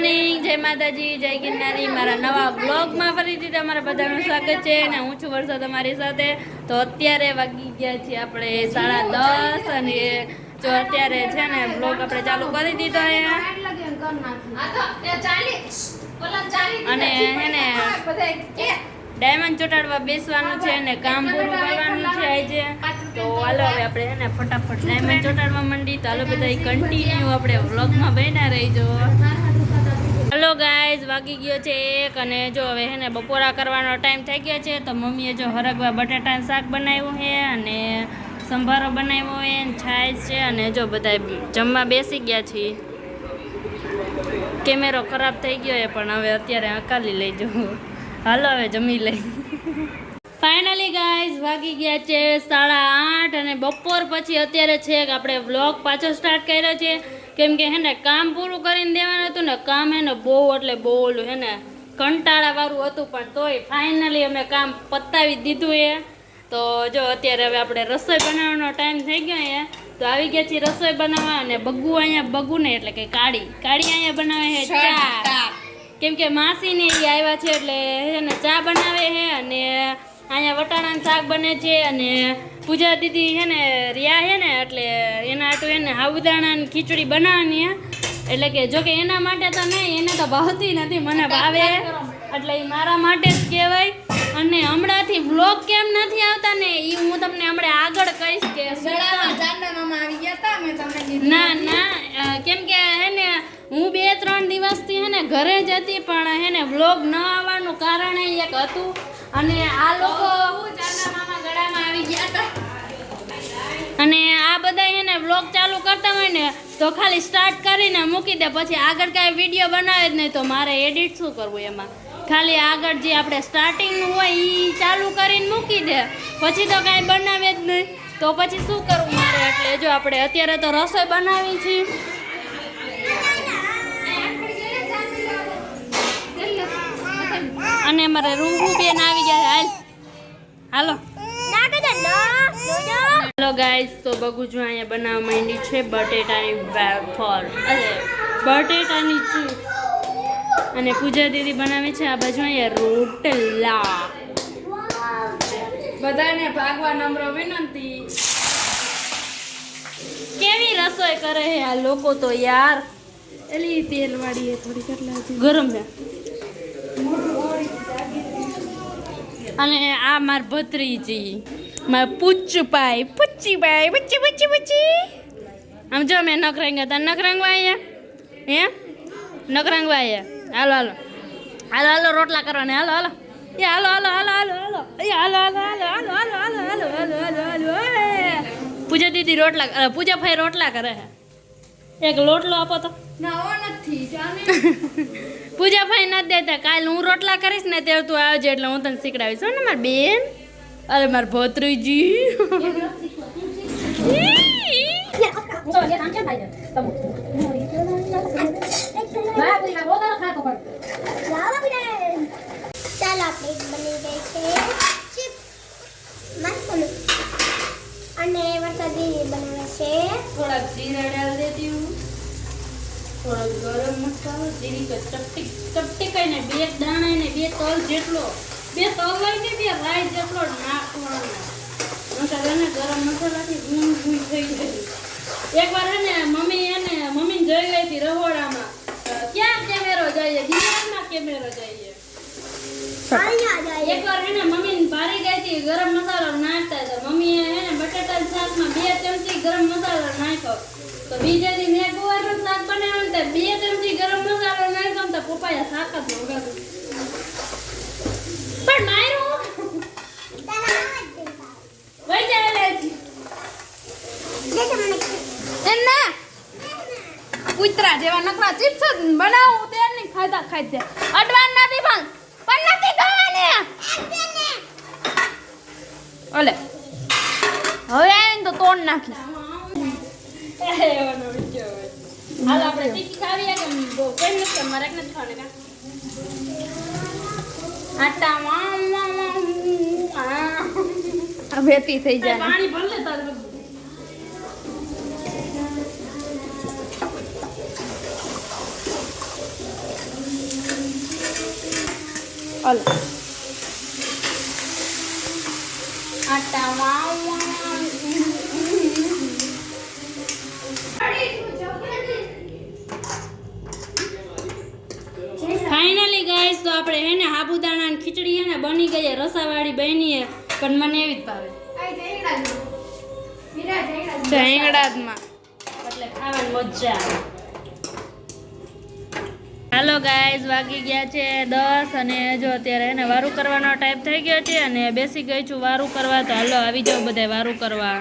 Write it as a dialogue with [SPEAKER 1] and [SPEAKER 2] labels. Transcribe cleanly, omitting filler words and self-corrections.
[SPEAKER 1] Morning, જય માતાજી, જય ગિરનારી. મારા નવા બ્લોગમાં ફરીથી તમારા બધાનું સ્વાગત છે અને હું છું વર્ષો તમારી સાથે. તો અત્યારે વાગી ગયા છીએ આપણે 10:30 અને જો અત્યારે છે ને બ્લોગ આપણે ચાલુ કરી દીધો અને હે ને ડાયમંડ ચોટાડવા બેસવાનું છે અને કામ પૂરું કરવાનું છે આજે. તો હાલો હવે આપણે હે ને ફટાફટ ડાયમંડ ચોટાડવા માંડી. તો હાલો બધા કન્ટિન્યુ આપણે વ્લોગમાં બન્યા રહીજો. હેલો ગાઈઝ, વાગી ગયો છે 1 અને જો હવે હે ને બપોરા કરવાનો ટાઈમ થઈ ગયો છે. તો મમ્મીએ જો હરગવા બટાટાનું શાક બનાવ્યું છે અને સંભારો બનાવ્યો છે, છાશ છે અને જો બધા જમવા બેસી ગયા છીએ. કેમેરો ખરાબ થઈ ગયો છે પણ હવે અત્યારે હકાલી લઈ જાઉં. હાલો હવે જમી લઈ. ફાઇનલી ગાઈઝ વાગી ગયા છે 8:30 અને બપોર પછી અત્યારે છે કે આપણે વ્લોગ પાછો સ્ટાર્ટ કર્યો છે. કેમ કે હે ને કામ પૂરું કરીને દેવાનું હતું ને, કામ હે ને બહુ એટલે બહુ ઓલું હે ને કંટાળાવાળું હતું પણ તોય ફાઇનલી અમે કામ પતાવી દીધું એ. તો જો અત્યારે હવે આપણે રસોઈ બનાવવાનો ટાઈમ થઈ ગયો છે. તો આવી ગયા છીએ રસોઈ બનાવવા અને બગુ અહીંયા બગુ ને એટલે કે કાળી અહીંયા બનાવે છે ચા. કેમ કે માસીને એ આવ્યા છે એટલે એને ચા બનાવે છે અને અહીંયા વટાણાનું શાક બને છે અને પૂજા દીદી છે ને રિયા છે ને એટલે એના આટું એને સાબુદાણાની ખીચડી બનાવવાની હે. એટલે કે જોકે એના માટે તો નહીં, એને તો ભાવતી નથી, મને ભાવે એટલે એ મારા માટે જ કહેવાય. અને હમણાંથી વ્લોગ કેમ નથી આવતા ને એ હું તમને હમણાં આગળ કહીશ કે ના કેમ કે હે ને હું 2-3 દિવસથી હે ને ઘરે જ હતી પણ હે ને વ્લોગ ન આવવાનું કારણ એક હતું. અને આ લોકો ગળામાં આવી ગયા હતા અને આ બધા એને વ્લોગ ચાલુ કરતા હોય ને તો ખાલી સ્ટાર્ટ કરીને મૂકી દે, પછી આગળ કાંઈ વિડીયો બનાવે જ નહીં. તો મારે એડિટ શું કરવું એમાં? ખાલી આગળ જે આપણે સ્ટાર્ટિંગનું હોય એ ચાલુ કરીને મૂકી દે, પછી તો કાંઈ બનાવે જ નહીં. તો પછી શું કરવું મારે? એટલે જો આપણે અત્યારે તો રસોઈ બનાવી છે અને અમારે રૂબુ બેન આવી ગયા. હાલો હેલો ગાઈઝ, તો બગુજુ અહીંયા બનાવવા માંડી છે બટેટાની વેફર અરે બટેટાની ચીપ્સ અને પૂજા દીદી બનાવે છે આ બાજુ અહીંયા રોટલા. બધાને ભાગવા નમ્ર વિનંતી. કેવી રસોઈ કરે છે આ લોકો તો યાર. એલી તેલ વાળી થોડી કેટલા ગરમ છે. અને આ માર ભત્રીજી માર પુચ્ચુભાઈ પુચ્ચી આમ જો મેં નખરંગ હતા નખરંગવા અહીંયા હે નખરંગવા અહીંયા. હાલો રોટલા કરવાને. હાલો એ હાલો પૂજા દીદી રોટલા પૂજા ભાઈ રોટલા કરે છે. એક લોટલો આપો તો. પૂજા ભાઈ નથી દેતા. કાલ હું રોટલા કરીશ ને ત્યારે તું આવજે એટલે હું તને શીખડાવીશ ને મારી બેન. અરે મારી ભત્રીજી
[SPEAKER 2] અને વરસાદી બનાવે છે.
[SPEAKER 1] થોડાક જીરા ડાલ દેતી હું, થોડોક ગરમ મસાલો, જીરી ચપટી કઈને 2 દાણા ને 2 તલ જેટલો, 2 તલ લઈને 2 રાઈ જેટલો નાખવાનો મસાલાને. ગરમ મસાલાથી ગુંદ થઈ જાય. એકવાર હે ને મમ્મી જોઈ ગઈ હતી રહોડામાં. ક્યાં કેમેરો જઈએ? દિવાલમાં કેમેરો જઈએ. એકવાર હે ને મમ્મી ભારી ગઈ હતી ગરમ મસાલો નાખતા હતા. મમ્મીએ હે ને બટાટાના શાકમાં 2 ચમચી ગરમ મસાલો નાખ્યો. તો બીજે દી મેં ગુવારનું શાક બનાવ્યું તો 2 ચમચી ગરમ મસાલો નાખ્યો તો પપ્પાએ શાક જ વગાડ્યું. પણ માર્યું વઈ જાય એના કૂતરા જેવા નકરા ચિપ્સ બનાવું તે નહીં ખાતા અડવાન નથી પણ નથી ખાવાને. ઓલે હવે આવીને તો તોડ નાખી. હાલ આપણે ટીકી ખાવીએ કે કોઈ નથી મારે એક નથી ખાવાને આટા વેતી થઈ જાય. પાણી ભર લે તારે. હાલો આટા ફાઇનલી ગાઈસ તો આપણે હે ને સાબુદાણાની ખીચડી હે ને બની ગઈ રસાવાળી બની હે પણ મને એવી જ ભાવે
[SPEAKER 3] જઈંગડાદમાં
[SPEAKER 1] એટલે ખાવાની મજા આવે હાલો ગાઈઝ વાગી ગયા છે 10 અને જો અત્યારે એને વારું કરવાનો ટાઈમ થઈ ગયો છે અને બેસી ગઈ છું વારું કરવા તો હાલો આવી જાવ બધાય વારું કરવા